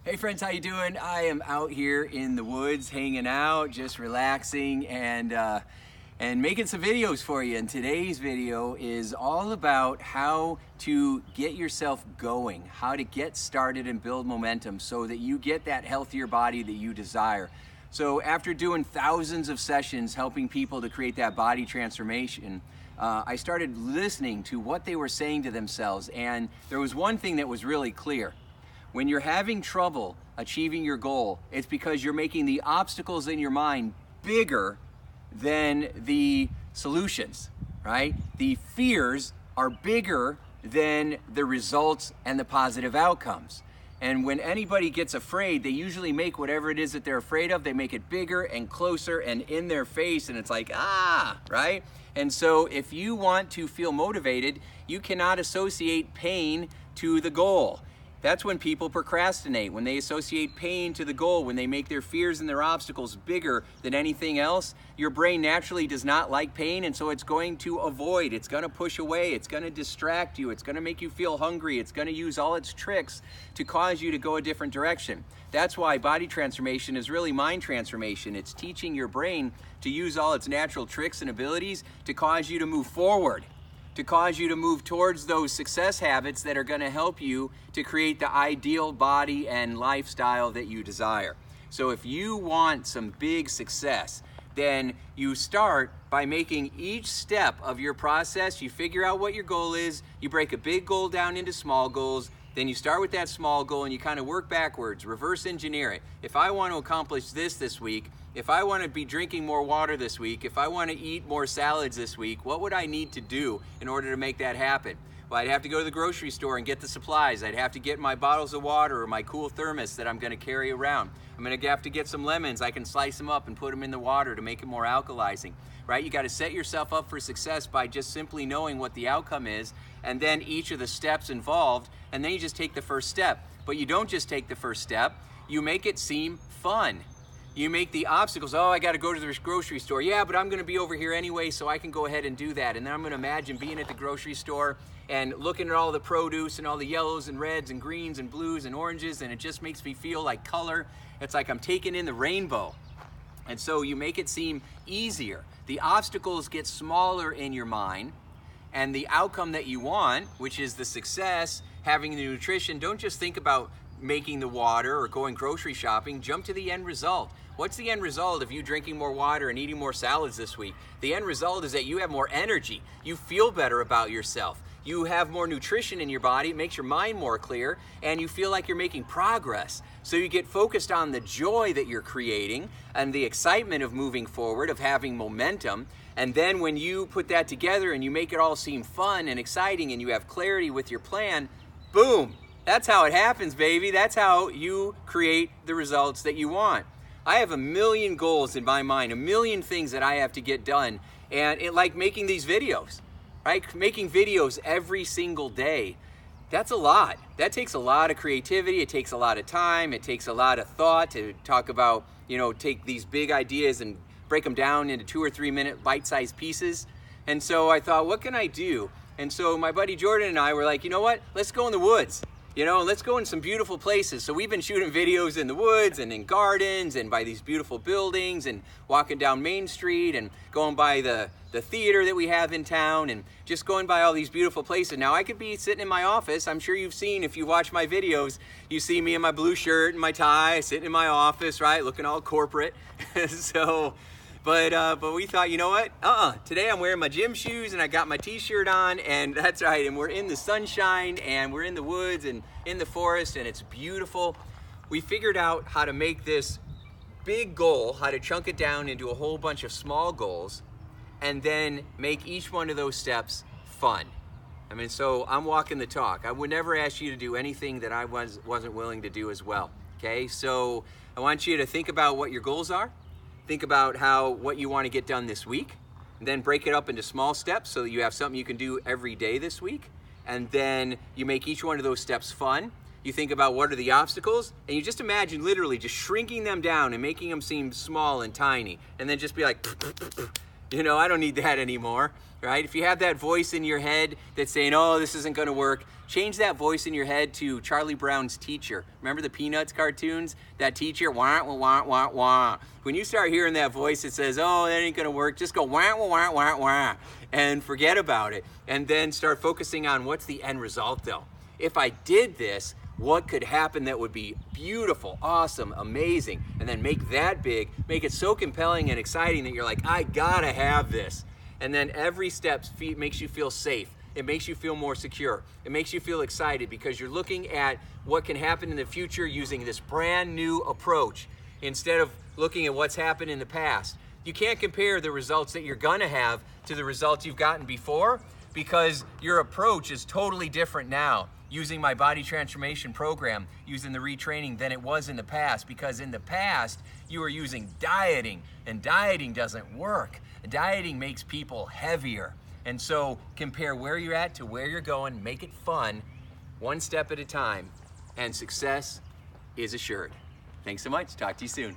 Hey friends, how you doing? I am out here in the woods hanging out, just relaxing and making some videos for you. And today's video is all about how to get yourself going, how to get started and build momentum so that you get that healthier body that you desire. So after doing thousands of sessions helping people to create that body transformation, I started listening to what they were saying to themselves, and there was one thing that was really clear. When you're having trouble achieving your goal, it's because you're making the obstacles in your mind bigger than the solutions, right? The fears are bigger than the results and the positive outcomes. And when anybody gets afraid, they usually make whatever it is that they're afraid of, they make it bigger and closer and in their face, and it's like, right? And so if you want to feel motivated, you cannot associate pain to the goal. That's when people procrastinate, when they associate pain to the goal, when they make their fears and their obstacles bigger than anything else. Your brain naturally does not like pain, and so it's going to avoid, it's going to push away, it's going to distract you, it's going to make you feel hungry, it's going to use all its tricks to cause you to go a different direction. That's why body transformation is really mind transformation. It's teaching your brain to use all its natural tricks and abilities to cause you to move forward, to cause you to move towards those success habits that are going to help you to create the ideal body and lifestyle that you desire. So if you want some big success, then you start by making each step of your process. You figure out what your goal is, you break a big goal down into small goals, then you start with that small goal and you kind of work backwards, reverse engineer it. If I want to accomplish this week, if I want to be drinking more water this week, if I want to eat more salads this week, what would I need to do in order to make that happen? Well, I'd have to go to the grocery store and get the supplies. I'd have to get my bottles of water or my cool thermos that I'm going to carry around. I'm going to have to get some lemons. I can slice them up and put them in the water to make it more alkalizing, right? You got to set yourself up for success by just simply knowing what the outcome is, and then each of the steps involved, and then you just take the first step. But you don't just take the first step, you make it seem fun. You make the obstacles, I got to go to the grocery store. Yeah, but I'm going to be over here anyway, so I can go ahead and do that. And then I'm going to imagine being at the grocery store and looking at all the produce and all the yellows and reds and greens and blues and oranges, and it just makes me feel like color. It's like I'm taking in the rainbow. And so you make it seem easier. The obstacles get smaller in your mind, and the outcome that you want, which is the success, having the nutrition, don't just think about making the water or going grocery shopping, jump to the end result. What's the end result of you drinking more water and eating more salads this week? The end result is that you have more energy, you feel better about yourself, you have more nutrition in your body, it makes your mind more clear, and you feel like you're making progress. So you get focused on the joy that you're creating and the excitement of moving forward, of having momentum. And then when you put that together and you make it all seem fun and exciting and you have clarity with your plan, boom, that's how it happens, baby. That's how you create the results that you want. I have a million goals in my mind, a million things that I have to get done. And like making these videos, right? Making videos every single day, that's a lot. That takes a lot of creativity. It takes a lot of time. It takes a lot of thought to talk about, take these big ideas and break them down into 2 or 3 minute bite-sized pieces. And so I thought, what can I do? And so my buddy Jordan and I were like, you know what? Let's go in the woods. Let's go in some beautiful places. So we've been shooting videos in the woods and in gardens and by these beautiful buildings and walking down Main Street and going by the theater that we have in town and just going by all these beautiful places. Now I could be sitting in my office. I'm sure you've seen, if you watch my videos, you see me in my blue shirt and my tie, sitting in my office, right? Looking all corporate. But we thought, you know what? Today I'm wearing my gym shoes and I got my t-shirt on, and that's right. And we're in the sunshine and we're in the woods and in the forest, and it's beautiful. We figured out how to make this big goal, how to chunk it down into a whole bunch of small goals, and then make each one of those steps fun. So I'm walking the talk. I would never ask you to do anything that I wasn't willing to do as well. Okay, so I want you to think about what your goals are. Think about what you want to get done this week, and then break it up into small steps so that you have something you can do every day this week. And then you make each one of those steps fun. You think about what are the obstacles, and you just imagine literally just shrinking them down and making them seem small and tiny. And then just be like, You know, I don't need that anymore, right? If you have that voice in your head that's saying, oh, this isn't gonna work, change that voice in your head to Charlie Brown's teacher. Remember the Peanuts cartoons? That teacher, wah, wah, wah, wah, wah. When you start hearing that voice that says, oh, that ain't gonna work, just go wah, wah, wah, wah, wah, and forget about it. And then start focusing on what's the end result though. If I did this, what could happen that would be beautiful, awesome, amazing, and then make that big, make it so compelling and exciting that you're like, I gotta have this. And then every step makes you feel safe. It makes you feel more secure. It makes you feel excited because you're looking at what can happen in the future using this brand new approach instead of looking at what's happened in the past. You can't compare the results that you're gonna have to the results you've gotten before because your approach is totally different now using my body transformation program, using the retraining than it was in the past, because in the past you were using dieting, and dieting doesn't work. Dieting makes people heavier. And so compare where you're at to where you're going, make it fun, one step at a time, and success is assured. Thanks so much, talk to you soon.